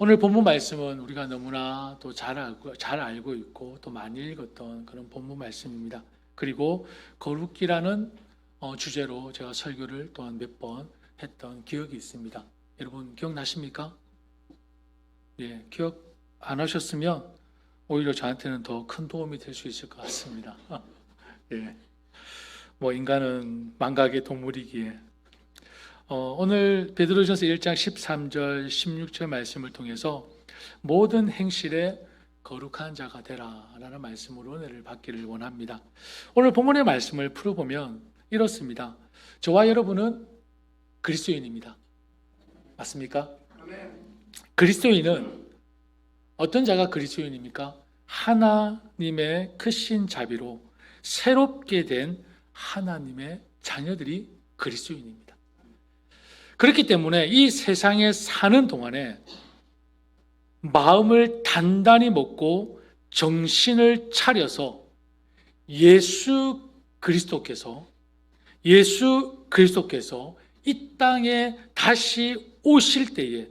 오늘 본문 말씀은 우리가 너무나 또 잘 알고 있고 또 많이 읽었던 그런 본문 말씀입니다. 그리고 거룩기라는 주제로 제가 설교를 또한 몇 번 했던 기억이 있습니다. 여러분 기억나십니까? 예, 기억 안 하셨으면 오히려 저한테는 더 큰 도움이 될 수 있을 것 같습니다. 예, 뭐 인간은 망각의 동물이기에 오늘 베드로전서 1장 13절 16절 말씀을 통해서 모든 행실에 거룩한 자가 되라 라는 말씀으로 은혜를 받기를 원합니다. 오늘 본문의 말씀을 풀어보면 이렇습니다. 저와 여러분은 그리스도인입니다. 맞습니까? 그리스도인은 어떤 자가 그리스도인입니까? 하나님의 크신 자비로 새롭게 된 하나님의 자녀들이 그리스도인입니다. 그렇기 때문에 이 세상에 사는 동안에 마음을 단단히 먹고 정신을 차려서 예수 그리스도께서 이 땅에 다시 오실 때에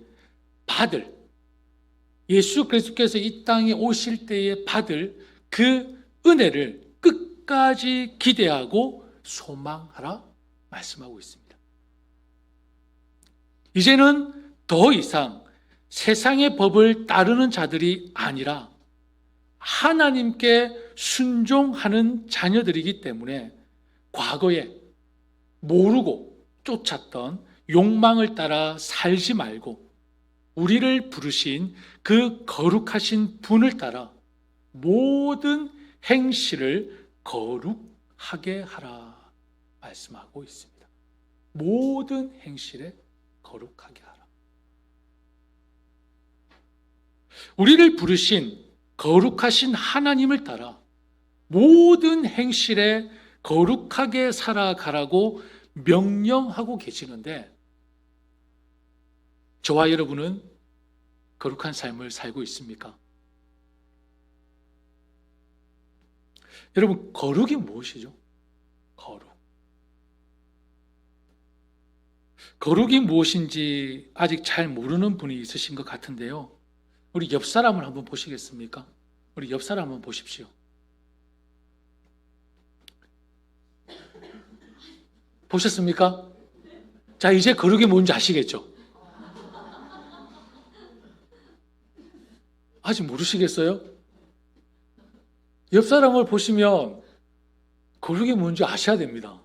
받을, 예수 그리스도께서 이 땅에 오실 때에 받을 그 은혜를 끝까지 기대하고 소망하라 말씀하고 있습니다. 이제는 더 이상 세상의 법을 따르는 자들이 아니라 하나님께 순종하는 자녀들이기 때문에 과거에 모르고 쫓았던 욕망을 따라 살지 말고 우리를 부르신 그 거룩하신 분을 따라 모든 행실을 거룩하게 하라 말씀하고 있습니다. 모든 행실에 거룩하게 하라. 우리를 부르신 거룩하신 하나님을 따라 모든 행실에 거룩하게 살아가라고 명령하고 계시는데 저와 여러분은 거룩한 삶을 살고 있습니까? 여러분, 거룩이 무엇이죠? 거룩이 무엇인지 아직 잘 모르는 분이 있으신 것 같은데요. 우리 옆 사람을 한번 보시겠습니까? 우리 옆 사람 한번 보십시오. 보셨습니까? 자, 이제 거룩이 뭔지 아시겠죠? 아직 모르시겠어요? 옆 사람을 보시면 거룩이 뭔지 아셔야 됩니다.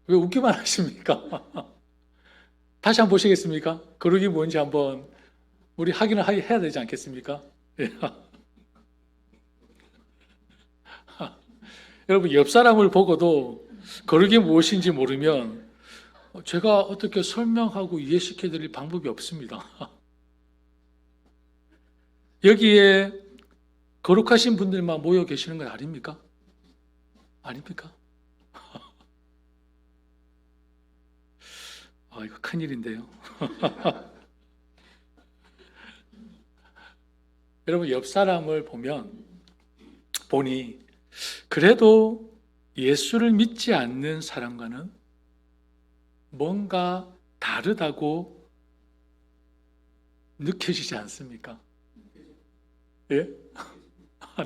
왜 웃기만 하십니까? 다시 한번 보시겠습니까? 거룩이 뭔지 한번 우리 확인을 해야 되지 않겠습니까? 여러분, 옆 사람을 보고도 거룩이 무엇인지 모르면 제가 어떻게 설명하고 이해시켜 드릴 방법이 없습니다. 여기에 거룩하신 분들만 모여 계시는 건 아닙니까? 아닙니까? 이거 큰일인데요. 여러분, 옆 사람을 보니 그래도 예수를 믿지 않는 사람과는 뭔가 다르다고 느껴지지 않습니까? 예?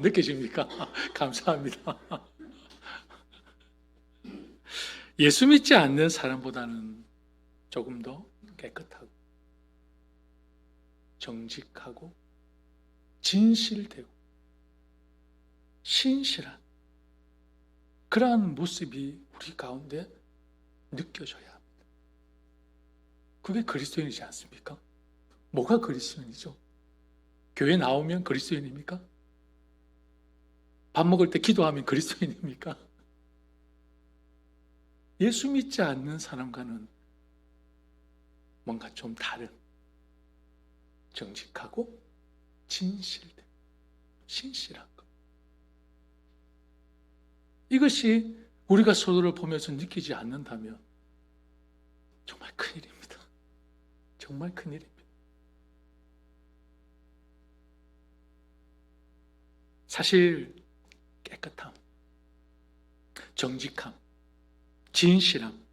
느껴집니까? 감사합니다. 예수 믿지 않는 사람보다는 조금 더 깨끗하고 정직하고 진실되고 신실한 그러한 모습이 우리 가운데 느껴져야 합니다. 그게 그리스도인이지 않습니까? 뭐가 그리스도인이죠? 교회 나오면 그리스도인입니까? 밥 먹을 때 기도하면 그리스도인입니까? 예수 믿지 않는 사람과는 뭔가 좀 다른 정직하고 진실된 신실한 것. 이것이 우리가 서로를 보면서 느끼지 않는다면 정말 큰일입니다. 정말 큰일입니다. 사실 깨끗함, 정직함, 진실함,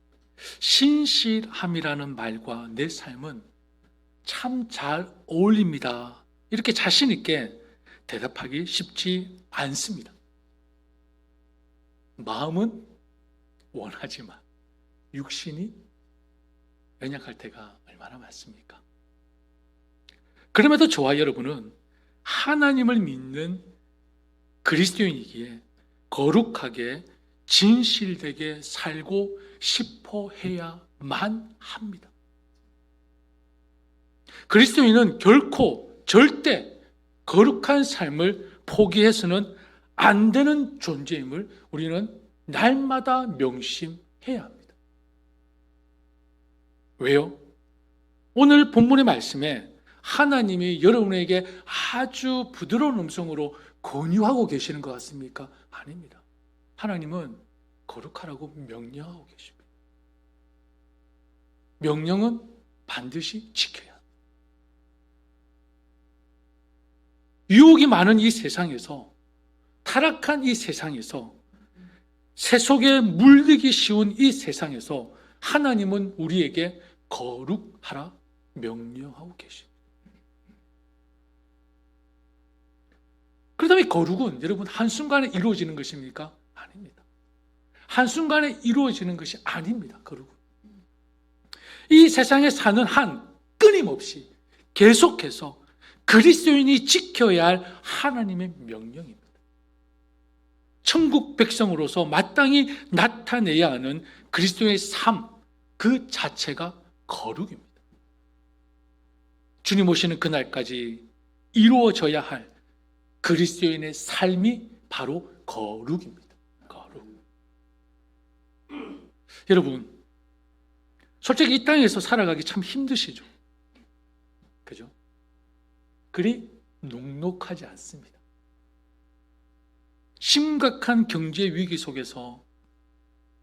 신실함이라는 말과 내 삶은 참 잘 어울립니다. 이렇게 자신 있게 대답하기 쉽지 않습니다. 마음은 원하지만 육신이 연약할 때가 얼마나 많습니까? 그럼에도 저와 여러분은 하나님을 믿는 그리스도인이기에 거룩하게 진실되게 살고 싶어 해야만 합니다. 그리스도인은 결코 절대 거룩한 삶을 포기해서는 안 되는 존재임을 우리는 날마다 명심해야 합니다. 왜요? 오늘 본문의 말씀에 하나님이 여러분에게 아주 부드러운 음성으로 권유하고 계시는 것 같습니까? 아닙니다. 하나님은 거룩하라고 명령하고 계십니다. 명령은 반드시 지켜야 합니다. 유혹이 많은 이 세상에서, 타락한 이 세상에서, 세속에 물들기 쉬운 이 세상에서 하나님은 우리에게 거룩하라 명령하고 계십니다. 그렇다면 거룩은 여러분 한순간에 이루어지는 것입니까? 아닙니다. 한순간에 이루어지는 것이 아닙니다. 거룩은 이 세상에 사는 한 끊임없이 계속해서 그리스도인이 지켜야 할 하나님의 명령입니다. 천국 백성으로서 마땅히 나타내야 하는 그리스도의 삶 그 자체가 거룩입니다. 주님 오시는 그날까지 이루어져야 할 그리스도인의 삶이 바로 거룩입니다. 거룩. 여러분, 솔직히 이 땅에서 살아가기 참 힘드시죠? 그죠? 그리 녹록하지 않습니다. 심각한 경제 위기 속에서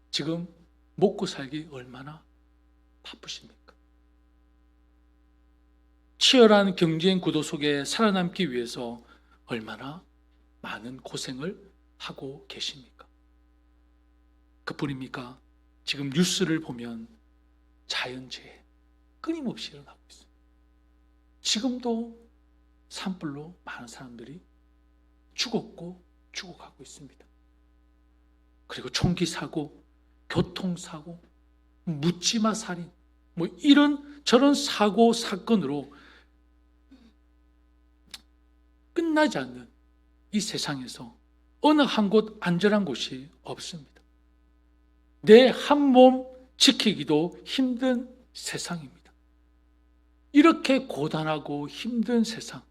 지금 먹고 살기 얼마나 바쁘십니까? 치열한 경쟁 구도 속에 살아남기 위해서 얼마나 많은 고생을 하고 계십니까? 그뿐입니까? 지금 뉴스를 보면 자연재해 끊임없이 일어나고 있습니다. 지금도 산불로 많은 사람들이 죽었고 죽어가고 있습니다. 그리고 총기 사고, 교통사고, 묻지마 살인, 이런 저런 사고 사건으로 끝나지 않는 이 세상에서 어느 한 곳 안전한 곳이 없습니다. 내 한 몸 지키기도 힘든 세상입니다. 이렇게 고단하고 힘든 세상,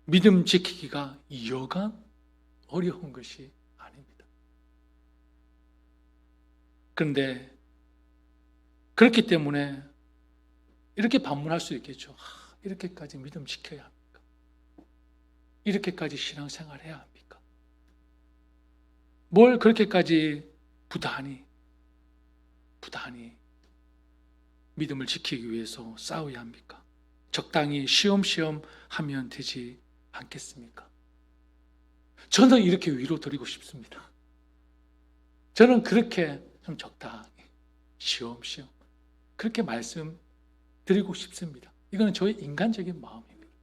믿음 지키기가 여간 어려운 것이 아닙니다. 그런데 그렇기 때문에 이렇게 반문할 수 있겠죠. 이렇게까지 믿음 지켜야 합니까? 이렇게까지 신앙생활 해야 합니까? 뭘 그렇게까지 부단히 믿음을 지키기 위해서 싸워야 합니까? 적당히 쉬엄쉬엄 하면 되지 않겠습니까? 저는 이렇게 위로드리고 싶습니다. 저는 그렇게 좀 적당히 쉬엄쉬엄 그렇게 말씀드리고 싶습니다. 이거는 저의 인간적인 마음입니다.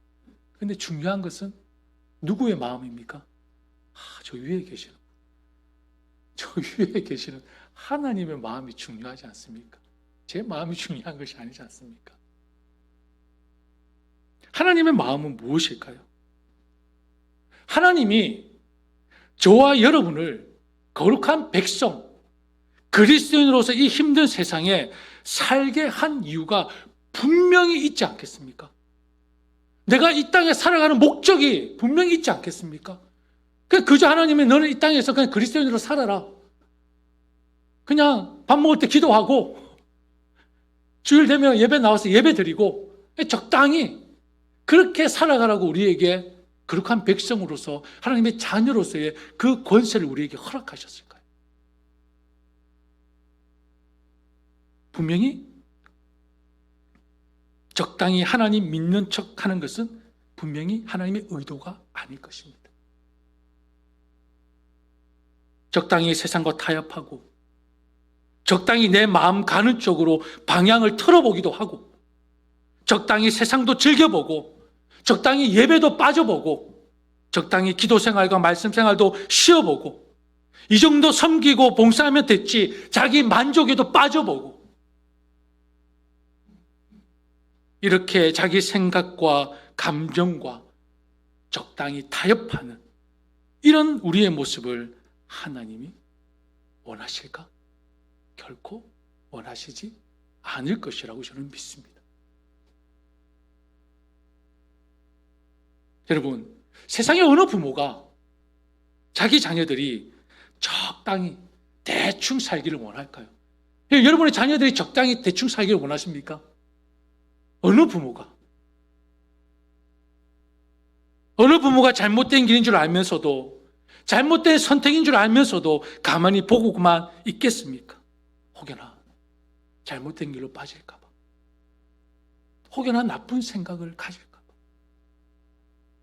그런데 중요한 것은 누구의 마음입니까? 저 위에 계시는 하나님의 마음이 중요하지 않습니까? 제 마음이 중요한 것이 아니지 않습니까? 하나님의 마음은 무엇일까요? 하나님이 저와 여러분을 거룩한 백성, 그리스도인으로서 이 힘든 세상에 살게 한 이유가 분명히 있지 않겠습니까? 내가 이 땅에 살아가는 목적이 분명히 있지 않겠습니까? 그저 하나님이 너는 이 땅에서 그냥 그리스도인으로 살아라. 그냥 밥 먹을 때 기도하고 주일 되면 예배 나와서 예배 드리고 적당히 그렇게 살아가라고 우리에게 거룩한 백성으로서 하나님의 자녀로서의 그 권세를 우리에게 허락하셨을까요? 분명히 적당히 하나님 믿는 척하는 것은 분명히 하나님의 의도가 아닐 것입니다. 적당히 세상과 타협하고 적당히 내 마음 가는 쪽으로 방향을 틀어보기도 하고 적당히 세상도 즐겨보고, 적당히 예배도 빠져보고, 적당히 기도 생활과 말씀 생활도 쉬어보고, 이 정도 섬기고 봉사하면 됐지, 자기 만족에도 빠져보고, 이렇게 자기 생각과 감정과 적당히 타협하는 이런 우리의 모습을 하나님이 원하실까? 결코 원하시지 않을 것이라고 저는 믿습니다. 여러분, 세상의 어느 부모가 자기 자녀들이 적당히 대충 살기를 원할까요? 여러분의 자녀들이 적당히 대충 살기를 원하십니까? 어느 부모가? 어느 부모가 잘못된 길인 줄 알면서도, 잘못된 선택인 줄 알면서도 가만히 보고만 있겠습니까? 혹여나 잘못된 길로 빠질까 봐, 혹여나 나쁜 생각을 가질까 봐,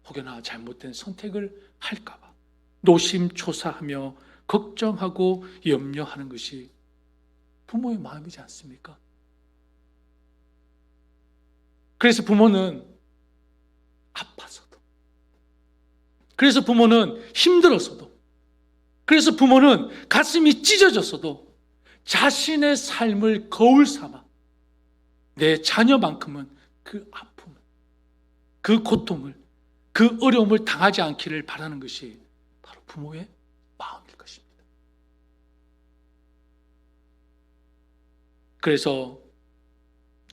혹여나 잘못된 선택을 할까 봐 노심초사하며 걱정하고 염려하는 것이 부모의 마음이지 않습니까? 그래서 부모는 아파서도, 그래서 부모는 힘들어서도, 그래서 부모는 가슴이 찢어졌어도 자신의 삶을 거울 삼아 내 자녀만큼은 그 아픔을, 그 고통을, 그 어려움을 당하지 않기를 바라는 것이 바로 부모의 마음일 것입니다. 그래서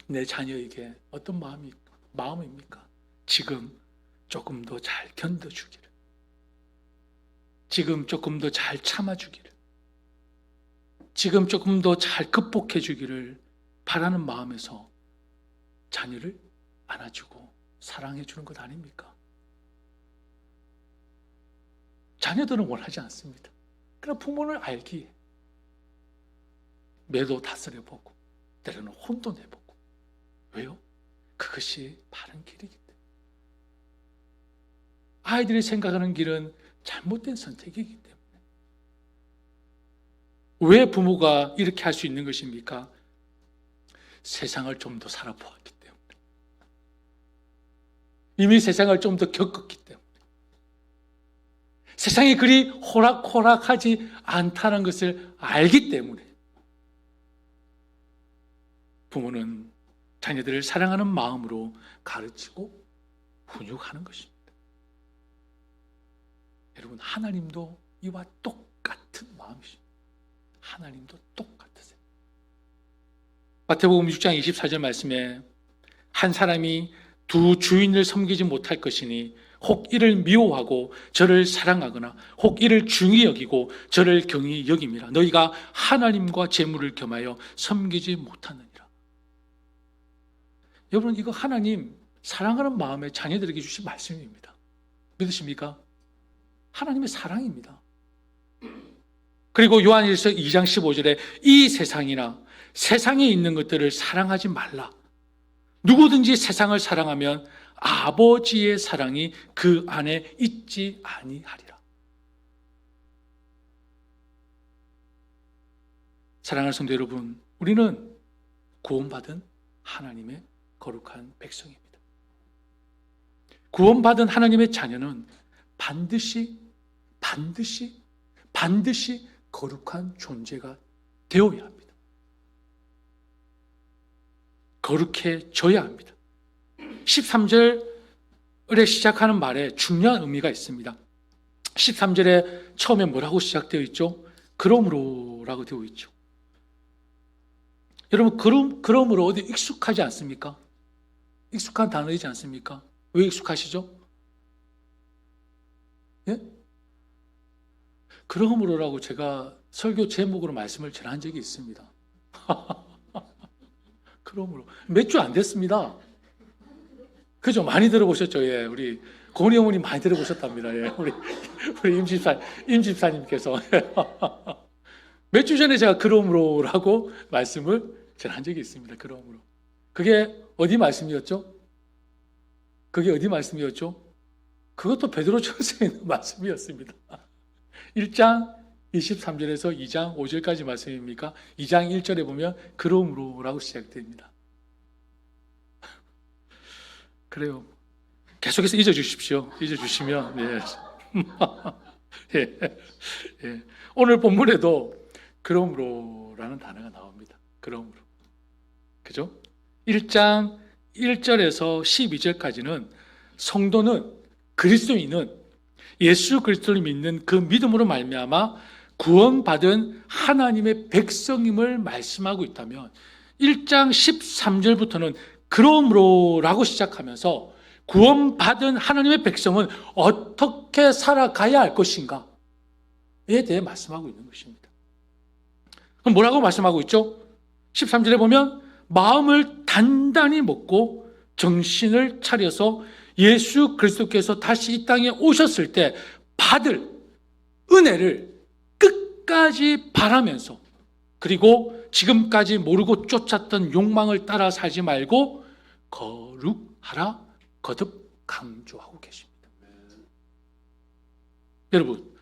내 자녀에게 어떤 마음입니까? 지금 조금 더 잘 견뎌주기를, 지금 조금 더 잘 참아주기를, 지금 조금 더 잘 극복해주기를 바라는 마음에서 자녀를 안아주고 사랑해주는 것 아닙니까? 자녀들은 원하지 않습니다. 그러나 부모를 알기에 매도 다스려보고 때로는 혼도 내보고. 왜요? 그것이 바른 길이기 때문에. 아이들이 생각하는 길은 잘못된 선택이기 때문에. 왜 부모가 이렇게 할 수 있는 것입니까? 세상을 좀 더 살아보았기 때문에. 이미 세상을 좀 더 겪었기 때문에. 세상이 그리 호락호락하지 않다는 것을 알기 때문에 부모는 자녀들을 사랑하는 마음으로 가르치고 훈육하는 것입니다. 여러분, 하나님도 이와 똑같은 마음이십니다. 하나님도 똑같으세요. 마태복음 6장 24절 말씀에 한 사람이 두 주인을 섬기지 못할 것이니 혹 이를 미워하고 저를 사랑하거나 혹 이를 중히 여기고 저를 경히 여김이라. 너희가 하나님과 재물을 겸하여 섬기지 못하느니라. 여러분, 이거 하나님 사랑하는 마음에 자녀들에게 주신 말씀입니다. 믿으십니까? 하나님의 사랑입니다. 그리고 요한일서 2장 15절에 이 세상이나 세상에 있는 것들을 사랑하지 말라. 누구든지 세상을 사랑하면 아버지의 사랑이 그 안에 있지 아니하리라. 사랑하는 성도 여러분, 우리는 구원받은 하나님의 거룩한 백성입니다. 구원받은 하나님의 자녀는 반드시 거룩한 존재가 되어야 합니다. 거룩해져야 합니다. 13절에 시작하는 말에 중요한 의미가 있습니다. 13절에 처음에 뭐라고 시작되어 있죠? 그러므로라고 되어 있죠. 여러분, 그러므로 어디 익숙하지 않습니까? 익숙한 단어이지 않습니까? 왜 익숙하시죠? 예? 그러므로라고 제가 설교 제목으로 말씀을 전한 적이 있습니다. 그러므로 몇 주 안 됐습니다. 그죠? 많이 들어보셨죠? 예, 우리 고은이 어머니 많이 들어보셨답니다. 예, 우리 임집사님께서 몇 주 전에 제가 그러므로라고 말씀을 전한 적이 있습니다. 그러므로 그게 어디 말씀이었죠? 그것도 베드로전서에 있는 말씀이었습니다. 1장 23절에서 2장 5절까지 말씀입니까? 2장 1절에 보면 그러므로라고 시작됩니다. 그래요. 계속해서 잊어주십시오. 잊어주시면 예. 예. 오늘 본문에도 그러므로라는 단어가 나옵니다. 그러므로. 그죠? 1장 1절에서 12절까지는 성도는, 그리스도인은 예수 그리스도를 믿는 그 믿음으로 말미암아 구원받은 하나님의 백성임을 말씀하고 있다면 1장 13절부터는 그러므로라고 시작하면서 구원받은 하나님의 백성은 어떻게 살아가야 할 것인가에 대해 말씀하고 있는 것입니다. 그럼 뭐라고 말씀하고 있죠? 13절에 보면 마음을 단단히 먹고 정신을 차려서 예수 그리스도께서 다시 이 땅에 오셨을 때 받을 은혜를 끝까지 바라면서, 그리고 지금까지 모르고 쫓았던 욕망을 따라 살지 말고 거룩하라 거듭 강조하고 계십니다. 여러분,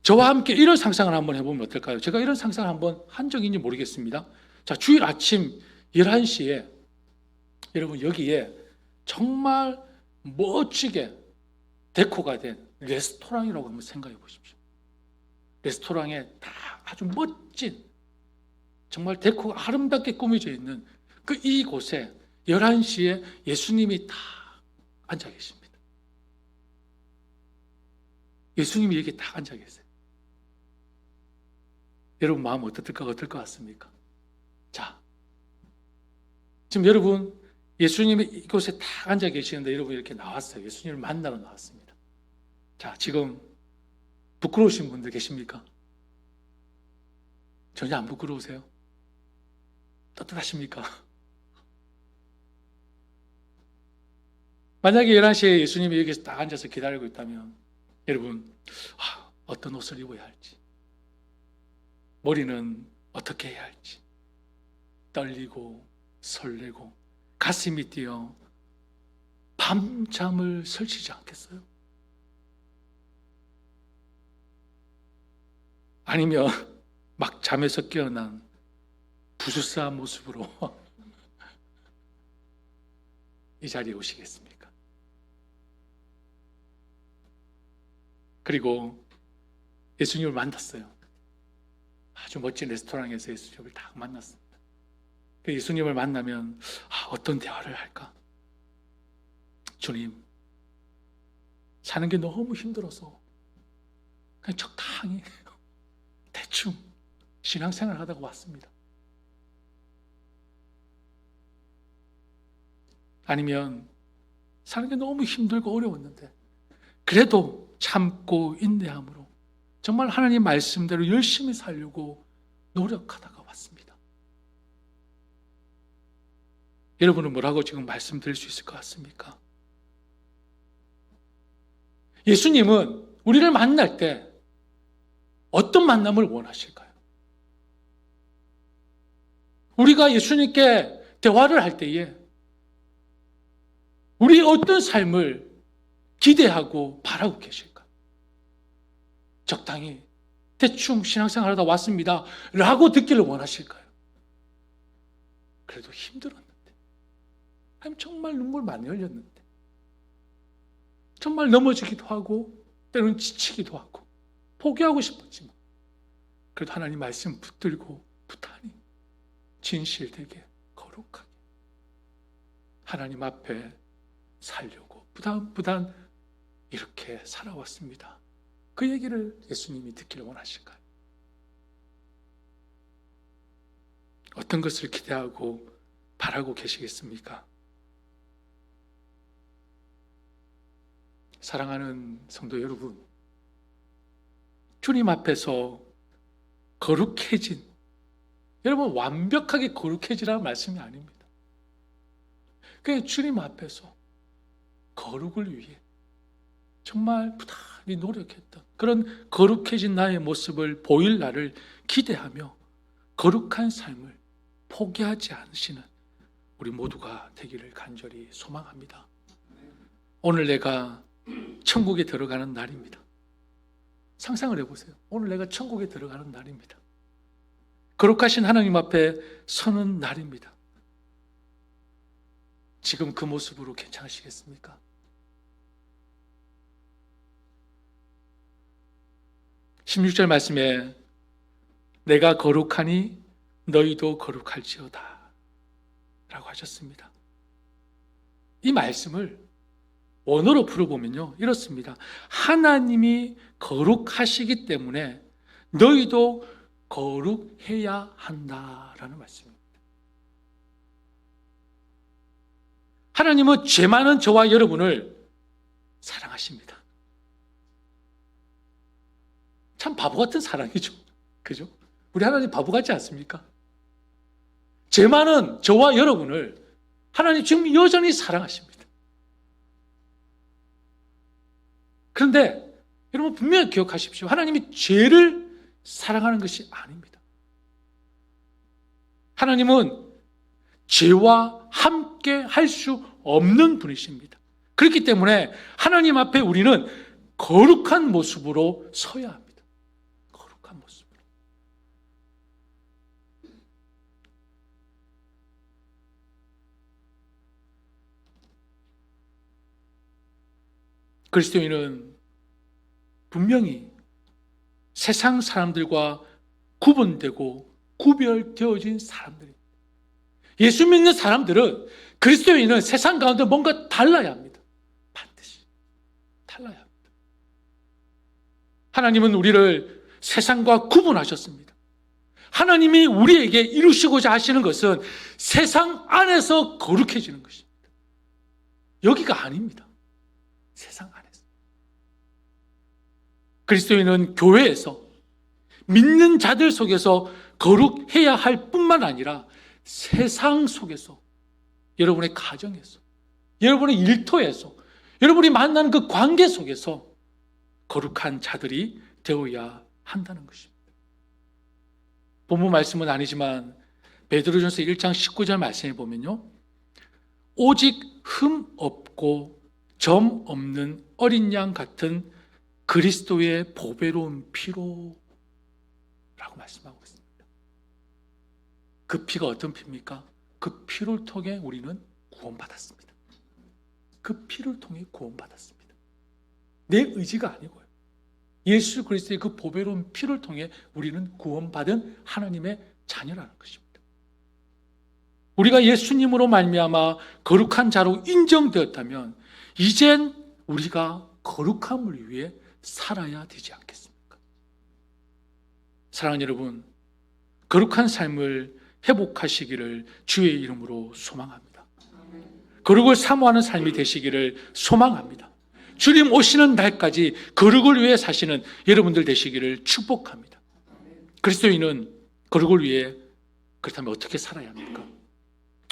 저와 함께 이런 상상을 한번 해보면 어떨까요? 제가 이런 상상을 한번 한 적인지 모르겠습니다. 자, 주일 아침 11시에 여러분 여기에 정말 멋지게 데코가 된 레스토랑이라고 한번 생각해 보십시오. 레스토랑에 다 아주 멋진, 정말 데코가 아름답게 꾸며져 있는 그 이곳에 11시에 예수님이 다 앉아 계십니다. 예수님이 여기 다 앉아 계세요. 여러분 마음 어떨 것 같습니까? 자, 지금 여러분 예수님이 이곳에 다 앉아 계시는데 여러분 이렇게 나왔어요. 예수님을 만나러 나왔습니다. 자, 지금 부끄러우신 분들 계십니까? 전혀 안 부끄러우세요? 떳떳하십니까? 만약에 11시에 예수님이 여기서 딱 앉아서 기다리고 있다면 여러분 어떤 옷을 입어야 할지, 머리는 어떻게 해야 할지 떨리고 설레고 가슴이 뛰어 밤잠을 설치지 않겠어요? 아니면 막 잠에서 깨어난 부수싸한 모습으로 이 자리에 오시겠습니까? 그리고 예수님을 만났어요. 아주 멋진 레스토랑에서 예수님을 딱 만났습니다. 예수님을 만나면 어떤 대화를 할까? 주님, 사는 게 너무 힘들어서 그냥 적당히 대충 신앙생활 하다가 왔습니다. 아니면 사는 게 너무 힘들고 어려웠는데 그래도 참고 인내함으로 정말 하나님 말씀대로 열심히 살려고 노력하다가 왔습니다. 여러분은 뭐라고 지금 말씀드릴 수 있을 것 같습니까? 예수님은 우리를 만날 때 어떤 만남을 원하실까요? 우리가 예수님께 대화를 할 때에 우리 어떤 삶을 기대하고 바라고 계실까요? 적당히 대충 신앙생활 하다 왔습니다 라고 듣기를 원하실까요? 그래도 힘들었는데, 아니면 정말 눈물 많이 흘렸는데, 정말 넘어지기도 하고 때로는 지치기도 하고 포기하고 싶었지만 그래도 하나님 말씀 붙들고 부단히 진실되게 거룩하게 하나님 앞에 살려고 부단 이렇게 살아왔습니다. 그 얘기를 예수님이 듣기를 원하실까요? 어떤 것을 기대하고 바라고 계시겠습니까? 사랑하는 성도 여러분, 주님 앞에서 거룩해진, 여러분 완벽하게 거룩해지라는 말씀이 아닙니다. 그냥 주님 앞에서 거룩을 위해 정말 부단히 노력했던 그런 거룩해진 나의 모습을 보일 날을 기대하며 거룩한 삶을 포기하지 않으시는 우리 모두가 되기를 간절히 소망합니다. 오늘 내가 천국에 들어가는 날입니다. 상상을 해보세요. 오늘 내가 천국에 들어가는 날입니다. 거룩하신 하나님 앞에 서는 날입니다. 지금 그 모습으로 괜찮으시겠습니까? 16절 말씀에 내가 거룩하니 너희도 거룩할지어다 라고 하셨습니다. 이 말씀을 원어로 풀어보면요 이렇습니다. 하나님이 거룩하시기 때문에 너희도 거룩해야 한다라는 말씀입니다. 하나님은 죄 많은 저와 여러분을 사랑하십니다. 참 바보 같은 사랑이죠. 그죠? 우리 하나님 바보 같지 않습니까? 죄 많은 저와 여러분을 하나님 지금 여전히 사랑하십니다. 그런데 여러분 분명히 기억하십시오. 하나님이 죄를 사랑하는 것이 아닙니다. 하나님은 죄와 함께 할 수 없는 분이십니다. 그렇기 때문에 하나님 앞에 우리는 거룩한 모습으로 서야 합니다. 거룩한 모습으로. 그리스도인은 분명히 세상 사람들과 구분되고 구별되어진 사람들입니다. 예수 믿는 사람들은, 그리스도인은 세상 가운데 뭔가 달라야 합니다. 반드시 달라야 합니다. 하나님은 우리를 세상과 구분하셨습니다. 하나님이 우리에게 이루시고자 하시는 것은 세상 안에서 거룩해지는 것입니다. 여기가 아닙니다. 세상 안에서. 그리스도인은 교회에서 믿는 자들 속에서 거룩해야 할 뿐만 아니라 세상 속에서, 여러분의 가정에서, 여러분의 일터에서, 여러분이 만나는 그 관계 속에서 거룩한 자들이 되어야 한다는 것입니다. 본문 말씀은 아니지만 베드로전서 1장 19절 말씀에 보면요, 오직 흠 없고 점 없는 어린 양 같은 그리스도의 보배로운 피로 라고 말씀하고 있습니다. 그 피가 어떤 피입니까? 그 피를 통해 우리는 구원받았습니다. 그 피를 통해 구원받았습니다. 내 의지가 아니고요. 예수 그리스도의 그 보배로운 피를 통해 우리는 구원받은 하나님의 자녀라는 것입니다. 우리가 예수님으로 말미암아 거룩한 자로 인정되었다면 이젠 우리가 거룩함을 위해 살아야 되지 않겠습니까? 사랑하는 여러분, 거룩한 삶을 회복하시기를 주의 이름으로 소망합니다. 거룩을 사모하는 삶이 되시기를 소망합니다. 주님 오시는 날까지 거룩을 위해 사시는 여러분들 되시기를 축복합니다. 그리스도인은 거룩을 위해, 그렇다면 어떻게 살아야 합니까?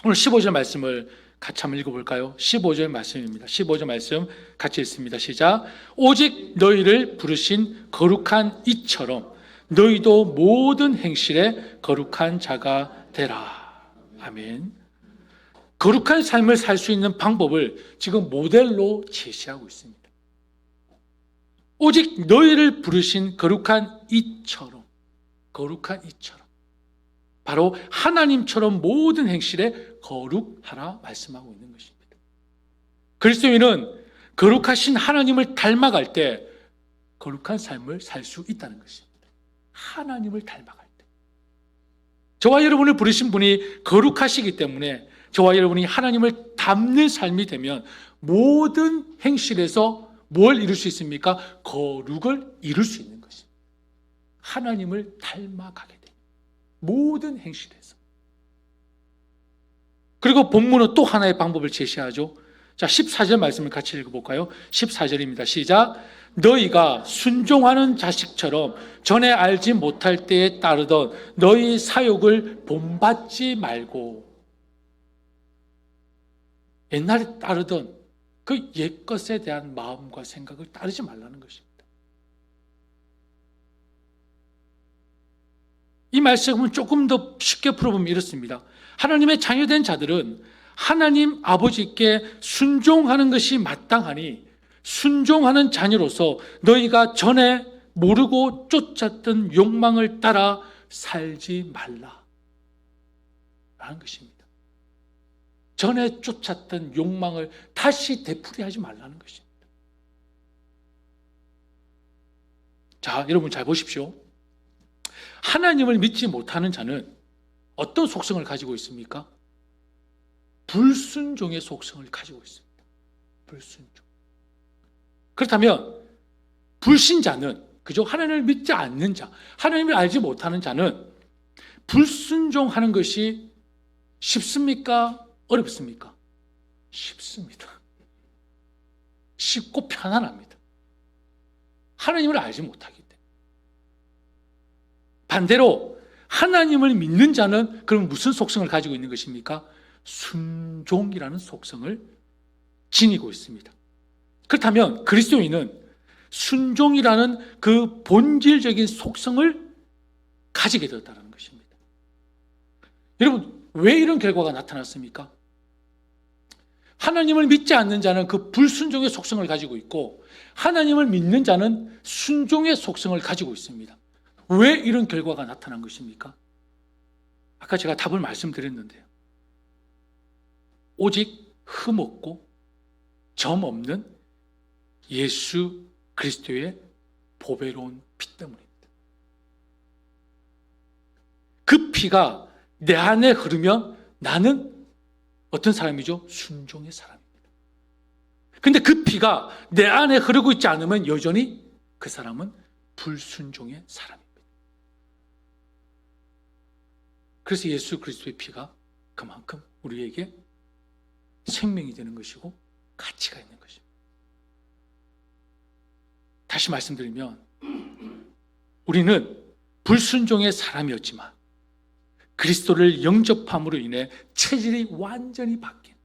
오늘 15절 말씀을 같이 한번 읽어볼까요? 15절 말씀입니다. 15절 말씀 같이 읽습니다. 시작. 오직 너희를 부르신 거룩한 이처럼 너희도 모든 행실에 거룩한 자가 되라. 아멘. 거룩한 삶을 살 수 있는 방법을 지금 모델로 제시하고 있습니다. 오직 너희를 부르신 거룩한 이처럼, 거룩한 이처럼, 바로 하나님처럼 모든 행실에 거룩하라 말씀하고 있는 것입니다. 그리스도인은 거룩하신 하나님을 닮아갈 때 거룩한 삶을 살 수 있다는 것입니다. 하나님을 닮아갈 때. 저와 여러분을 부르신 분이 거룩하시기 때문에 저와 여러분이 하나님을 닮는 삶이 되면 모든 행실에서 뭘 이룰 수 있습니까? 거룩을 이룰 수 있는 것입니다. 하나님을 닮아가게 됩니다. 모든 행실에서. 그리고 본문은 또 하나의 방법을 제시하죠. 자, 14절 말씀을 같이 읽어볼까요? 14절입니다. 시작. 너희가 순종하는 자식처럼 전에 알지 못할 때에 따르던 너희 사욕을 본받지 말고, 옛날에 따르던 그 옛것에 대한 마음과 생각을 따르지 말라는 것입니다. 이 말씀은 조금 더 쉽게 풀어보면 이렇습니다. 하나님의 자녀된 자들은 하나님 아버지께 순종하는 것이 마땅하니 순종하는 자녀로서 너희가 전에 모르고 쫓았던 욕망을 따라 살지 말라 라는 것입니다. 전에 쫓았던 욕망을 다시 되풀이하지 말라는 것입니다. 자, 여러분 잘 보십시오. 하나님을 믿지 못하는 자는 어떤 속성을 가지고 있습니까? 불순종의 속성을 가지고 있습니다. 불순종. 그렇다면 불신자는, 그죠? 하나님을 믿지 않는 자, 하나님을 알지 못하는 자는 불순종하는 것이 쉽습니까? 어렵습니까? 쉽습니다. 쉽고 편안합니다. 하나님을 알지 못하기 때문에. 반대로 하나님을 믿는 자는 그럼 무슨 속성을 가지고 있는 것입니까? 순종이라는 속성을 지니고 있습니다. 그렇다면 그리스도인은 순종이라는 그 본질적인 속성을 가지게 되었다는 것입니다. 여러분, 왜 이런 결과가 나타났습니까? 하나님을 믿지 않는 자는 그 불순종의 속성을 가지고 있고, 하나님을 믿는 자는 순종의 속성을 가지고 있습니다. 왜 이런 결과가 나타난 것입니까? 아까 제가 답을 말씀드렸는데요. 오직 흠없고 점 없는 예수 그리스도의 보배로운 피 때문입니다. 그 피가 내 안에 흐르면 나는 어떤 사람이죠? 순종의 사람입니다. 근데 그 피가 내 안에 흐르고 있지 않으면 여전히 그 사람은 불순종의 사람입니다. 그래서 예수 그리스도의 피가 그만큼 우리에게 생명이 되는 것이고 가치가 있는 것입니다. 다시 말씀드리면 우리는 불순종의 사람이었지만 그리스도를 영접함으로 인해 체질이 완전히 바뀐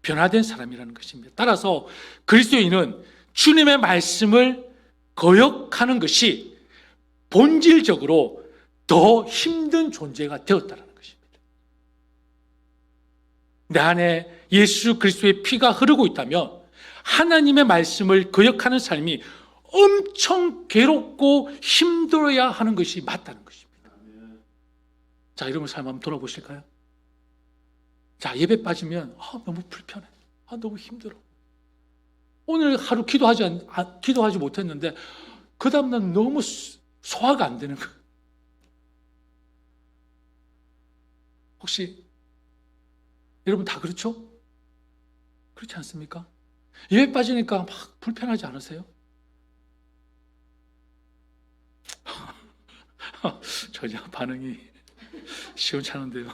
변화된 사람이라는 것입니다. 따라서 그리스도인은 주님의 말씀을 거역하는 것이 본질적으로 더 힘든 존재가 되었다는 것입니다. 내 안에 예수 그리스도의 피가 흐르고 있다면 하나님의 말씀을 거역하는 삶이 엄청 괴롭고 힘들어야 하는 것이 맞다는 것입니다. 자, 여러분 삶 한번 돌아보실까요? 자, 예배 빠지면 너무 불편해. 너무 힘들어. 오늘 하루 기도하지 못했는데 그 다음날 너무 소화가 안 되는 거예요. 혹시 여러분 다 그렇죠? 그렇지 않습니까? 예배 빠지니까 막 불편하지 않으세요? 전혀 반응이 시원찮은데요.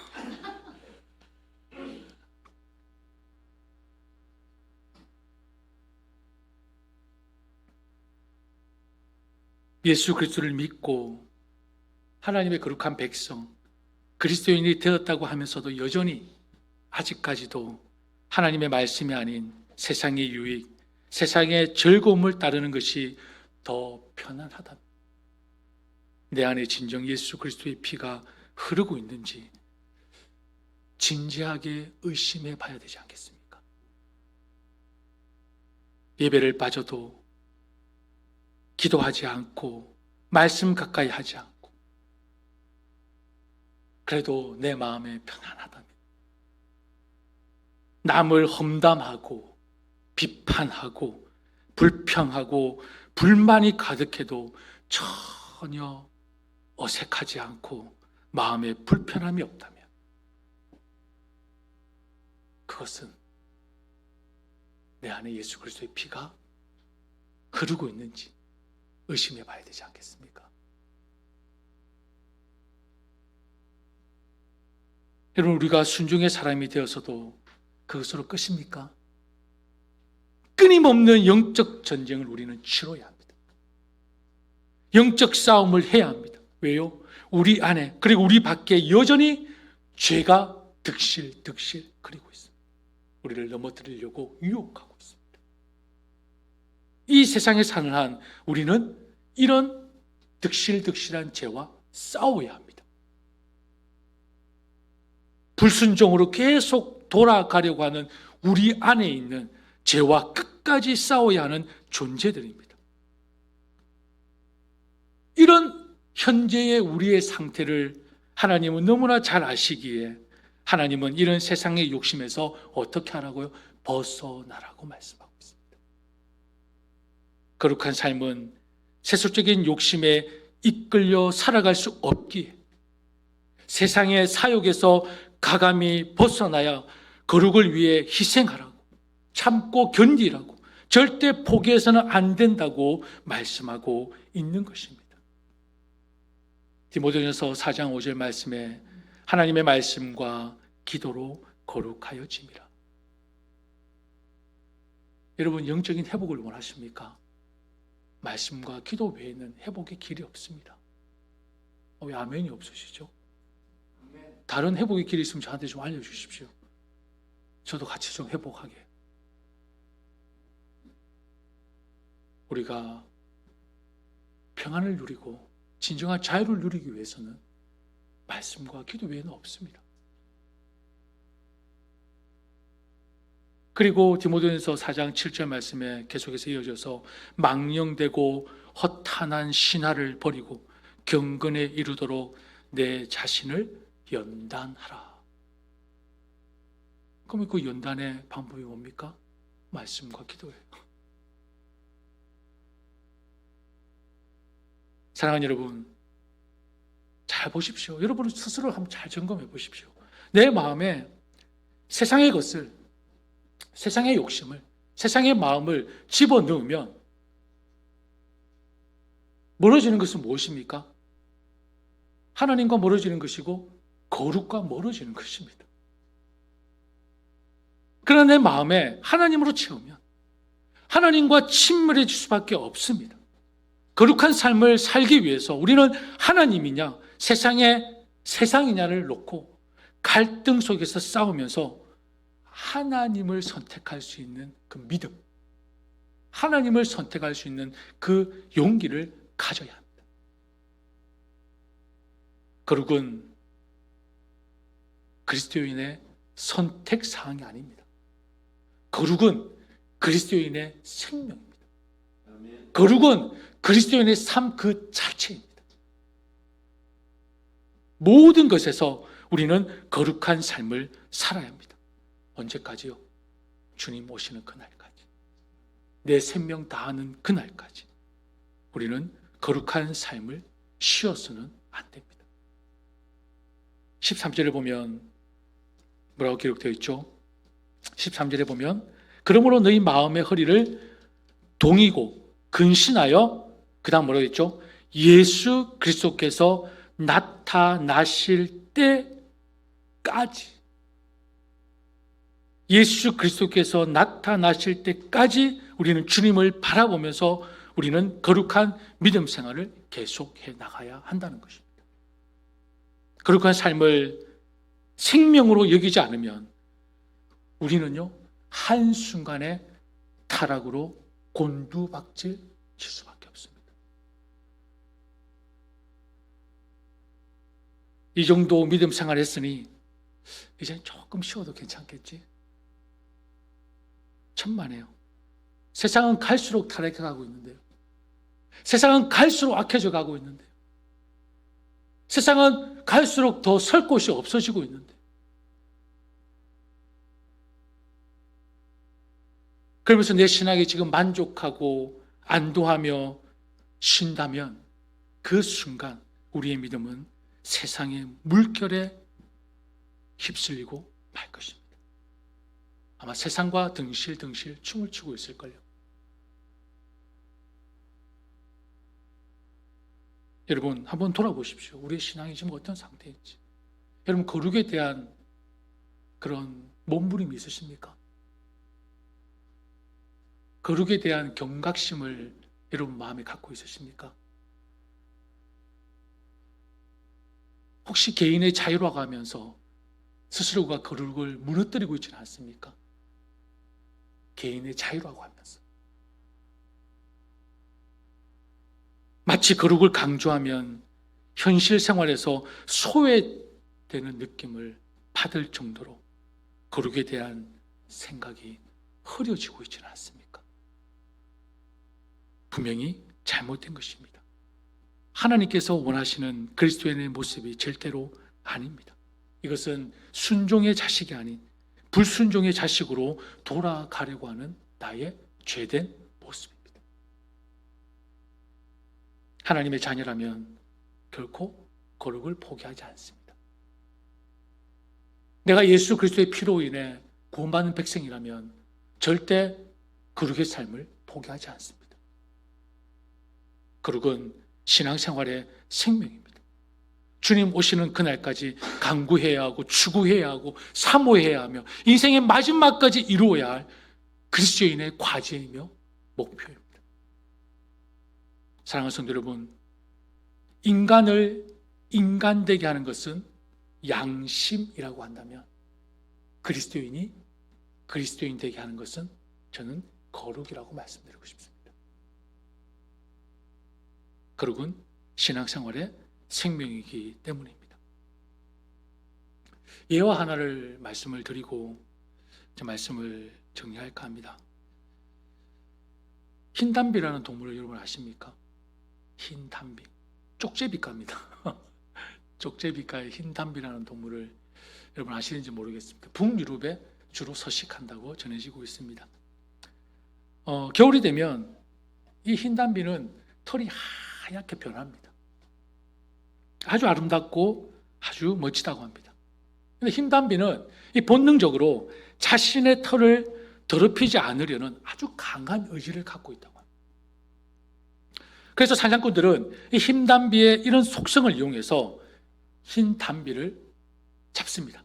예수 그리스도를 믿고 하나님의 거룩한 백성, 그리스도인이 되었다고 하면서도 여전히 아직까지도 하나님의 말씀이 아닌 세상의 유익, 세상의 즐거움을 따르는 것이 더 편안하다. 내 안에 진정 예수 그리스도의 피가 흐르고 있는지 진지하게 의심해 봐야 되지 않겠습니까? 예배를 빠져도 기도하지 않고 말씀 가까이 하지 않고 그래도 내 마음에 편안하다면 남을 험담하고 비판하고 불평하고 불만이 가득해도 전혀 어색하지 않고 마음에 불편함이 없다면 그것은 내 안에 예수 그리스도의 피가 흐르고 있는지 의심해 봐야 되지 않겠습니까? 여러분, 우리가 순종의 사람이 되어서도 그것으로 끝입니까? 끊임없는 영적 전쟁을 우리는 치러야 합니다. 영적 싸움을 해야 합니다. 왜요? 우리 안에 그리고 우리 밖에 여전히 죄가 득실득실 그리고 있습니다. 우리를 넘어뜨리려고 유혹하고 있습니다. 이 세상에 사는 한 우리는 이런 득실득실한 죄와 싸워야 합니다. 불순종으로 계속 돌아가려고 하는 우리 안에 있는 죄와 끝까지 싸워야 하는 존재들입니다. 이런 현재의 우리의 상태를 하나님은 너무나 잘 아시기에 하나님은 이런 세상의 욕심에서 어떻게 하라고요? 벗어나라고 말씀하고 있습니다. 거룩한 삶은 세속적인 욕심에 이끌려 살아갈 수 없기에 세상의 사욕에서 가감히 벗어나야 거룩을 위해 희생하라고, 참고 견디라고, 절대 포기해서는 안 된다고 말씀하고 있는 것입니다. 디모데전서 4장 5절 말씀에 하나님의 말씀과 기도로 거룩하여짐이라. 여러분, 영적인 회복을 원하십니까? 말씀과 기도 외에는 회복의 길이 없습니다. 왜 아멘이 없으시죠? 다른 회복의 길이 있으면 저한테 좀 알려주십시오. 저도 같이 좀 회복하게. 우리가 평안을 누리고 진정한 자유를 누리기 위해서는 말씀과 기도 외에는 없습니다. 그리고 디모데전서 4장 7절 말씀에 계속해서 이어져서 망령되고 허탄한 신화를 버리고 경건에 이르도록 내 자신을 연단하라. 그럼 그 연단의 방법이 뭡니까? 말씀과 기도예요. 사랑하는 여러분, 잘 보십시오. 여러분 스스로 한번 잘 점검해 보십시오. 내 마음에 세상의 것을, 세상의 욕심을, 세상의 마음을 집어넣으면 멀어지는 것은 무엇입니까? 하나님과 멀어지는 것이고 거룩과 멀어지는 것입니다. 그러나 내 마음에 하나님으로 채우면 하나님과 친밀해질 수밖에 없습니다. 거룩한 삶을 살기 위해서 우리는 하나님이냐 세상이냐를 놓고 갈등 속에서 싸우면서 하나님을 선택할 수 있는 그 믿음, 하나님을 선택할 수 있는 그 용기를 가져야 합니다. 거룩은 그리스도인의 선택사항이 아닙니다. 거룩은 그리스도인의 생명입니다. 거룩은 그리스도인의 삶 그 자체입니다. 모든 것에서 우리는 거룩한 삶을 살아야 합니다. 언제까지요? 주님 오시는 그날까지. 내 생명 다하는 그날까지 우리는 거룩한 삶을 쉬어서는 안 됩니다. 13절에 보면 뭐라고 기록되어 있죠? 13절에 보면 그러므로 너희 마음의 허리를 동이고 근신하여, 그 다음 뭐라고 했죠? 예수 그리스도께서 나타나실 때까지, 예수 그리스도께서 나타나실 때까지 우리는 주님을 바라보면서 우리는 거룩한 믿음 생활을 계속해 나가야 한다는 것입니다. 거룩한 삶을 생명으로 여기지 않으면 우리는요, 한순간에 타락으로 곤두박질 칠 수밖에 없습니다. 이 정도 믿음 생활을 했으니 이제 조금 쉬어도 괜찮겠지? 천만에요. 세상은 갈수록 타락해 가고 있는데요. 세상은 갈수록 악해져 가고 있는데요. 세상은 갈수록 더 설 곳이 없어지고 있는데, 그러면서 내 신앙이 지금 만족하고 안도하며 쉰다면 그 순간 우리의 믿음은 세상의 물결에 휩쓸리고 말 것입니다. 아마 세상과 덩실덩실 춤을 추고 있을걸요. 여러분 한번 돌아보십시오. 우리의 신앙이 지금 어떤 상태인지. 여러분 거룩에 대한 그런 몸부림이 있으십니까? 거룩에 대한 경각심을 여러분 마음에 갖고 있으십니까? 혹시 개인의 자유라고 하면서 스스로가 거룩을 무너뜨리고 있지는 않습니까? 개인의 자유라고 하면서 마치 거룩을 강조하면 현실 생활에서 소외되는 느낌을 받을 정도로 거룩에 대한 생각이 흐려지고 있지는 않습니까? 분명히 잘못된 것입니다. 하나님께서 원하시는 그리스도인의 모습이 절대로 아닙니다. 이것은 순종의 자식이 아닌 불순종의 자식으로 돌아가려고 하는 나의 죄된 모습입니다. 하나님의 자녀라면 결코 거룩을 포기하지 않습니다. 내가 예수 그리스도의 피로 인해 구원받는 백성이라면 절대 거룩의 삶을 포기하지 않습니다. 거룩은 신앙생활의 생명입니다. 주님 오시는 그날까지 간구해야 하고 추구해야 하고 사모해야 하며 인생의 마지막까지 이루어야 할 그리스도인의 과제이며 목표입니다. 사랑하는 성도 여러분, 인간을 인간되게 하는 것은 양심이라고 한다면 그리스도인이 그리스도인 되게 하는 것은 저는 거룩이라고 말씀드리고 싶습니다. 거룩은 신앙생활의 생명이기 때문입니다. 예화 하나를 말씀을 드리고 제 말씀을 정리할까 합니다. 흰담비라는 동물을 여러분 아십니까? 흰담비, 쪽제비과입니다. 쪽제비과의 흰담비라는 동물을 여러분 아시는지 모르겠습니다. 북유럽에 주로 서식한다고 전해지고 있습니다. 겨울이 되면 이 흰담비는 털이 하얗게 변합니다. 아주 아름답고 아주 멋지다고 합니다. 그런데 흰담비는 이 본능적으로 자신의 털을 더럽히지 않으려는 아주 강한 의지를 갖고 있다고 합니다. 그래서 사냥꾼들은 이 흰담비의 이런 속성을 이용해서 흰담비를 잡습니다.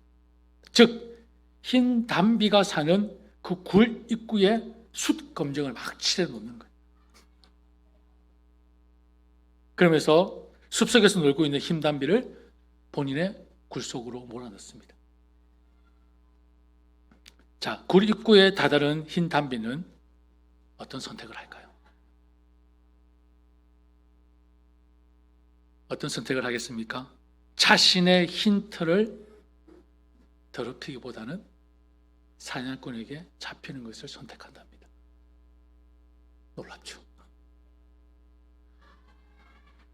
즉 흰담비가 사는 그 굴 입구에 숯 검정을 막 칠해 놓는 거예요. 그러면서 숲속에서 놀고 있는 흰담비를 본인의 굴 속으로 몰아넣습니다. 자, 굴 입구에 다다른 흰담비는 어떤 선택을 할까요? 어떤 선택을 하겠습니까? 자신의 흰 털을 더럽히기보다는 사냥꾼에게 잡히는 것을 선택한답니다. 놀랍죠?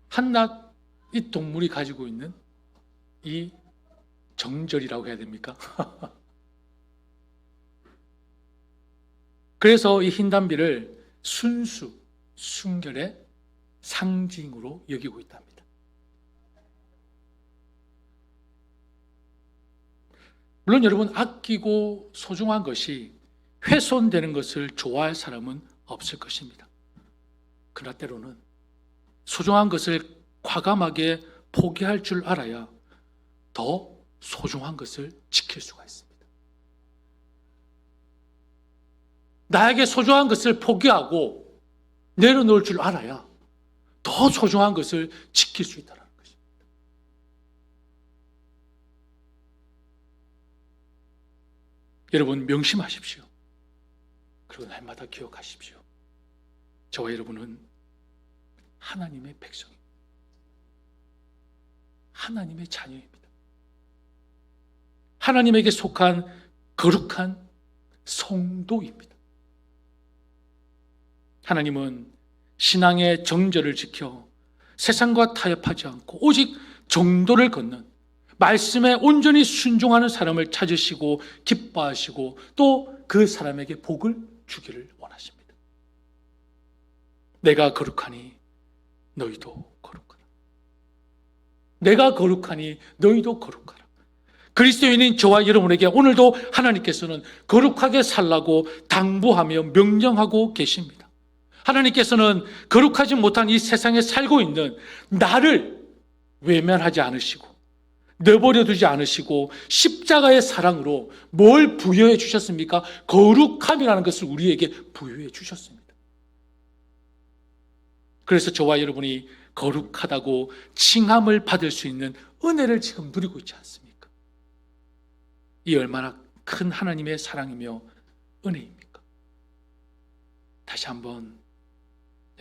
한낱 이 동물이 가지고 있는 이 정절이라고 해야 됩니까? 그래서 이 흰담비를 순수, 순결의 상징으로 여기고 있답니다. 물론 여러분, 아끼고 소중한 것이 훼손되는 것을 좋아할 사람은 없을 것입니다. 그러나 때로는 소중한 것을 과감하게 포기할 줄 알아야 더 소중한 것을 지킬 수가 있습니다. 나에게 소중한 것을 포기하고 내려놓을 줄 알아야 더 소중한 것을 지킬 수 있다는 것입니다. 여러분 명심하십시오. 그리고 날마다 기억하십시오. 저와 여러분은 하나님의 백성입니다. 하나님의 자녀입니다. 하나님에게 속한 거룩한 성도입니다. 하나님은 신앙의 정절을 지켜 세상과 타협하지 않고 오직 정도를 걷는 말씀에 온전히 순종하는 사람을 찾으시고 기뻐하시고 또 그 사람에게 복을 주기를 원하십니다. 내가 거룩하니 너희도 거룩하라. 내가 거룩하니 너희도 거룩하라. 그리스도인인 저와 여러분에게 오늘도 하나님께서는 거룩하게 살라고 당부하며 명령하고 계십니다. 하나님께서는 거룩하지 못한 이 세상에 살고 있는 나를 외면하지 않으시고 내버려 두지 않으시고 십자가의 사랑으로 뭘 부여해 주셨습니까? 거룩함이라는 것을 우리에게 부여해 주셨습니다. 그래서 저와 여러분이 거룩하다고 칭함을 받을 수 있는 은혜를 지금 누리고 있지 않습니까? 이 얼마나 큰 하나님의 사랑이며 은혜입니까? 다시 한번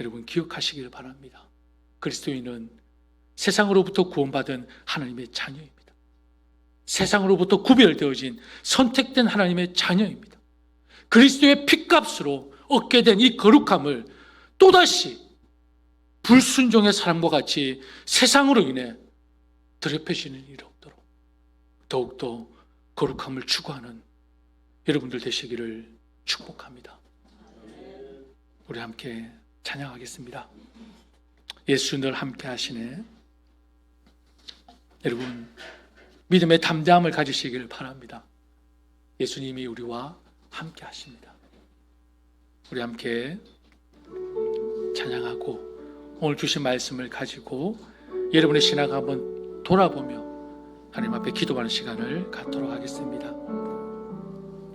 여러분 기억하시길 바랍니다. 그리스도인은 세상으로부터 구원받은 하나님의 자녀입니다. 세상으로부터 구별되어진 선택된 하나님의 자녀입니다. 그리스도의 핏값으로 얻게 된 이 거룩함을 또다시 불순종의 사람과 같이 세상으로 인해 더럽혀지는 일이 없도록 더욱더 거룩함을 추구하는 여러분들 되시기를 축복합니다. 우리 함께 찬양하겠습니다. 예수 늘 함께 하시네. 여러분, 믿음의 담대함을 가지시길 바랍니다. 예수님이 우리와 함께 하십니다. 우리 함께 찬양하고 오늘 주신 말씀을 가지고 여러분의 신앙 한번 돌아보며 하나님 앞에 기도하는 시간을 갖도록 하겠습니다.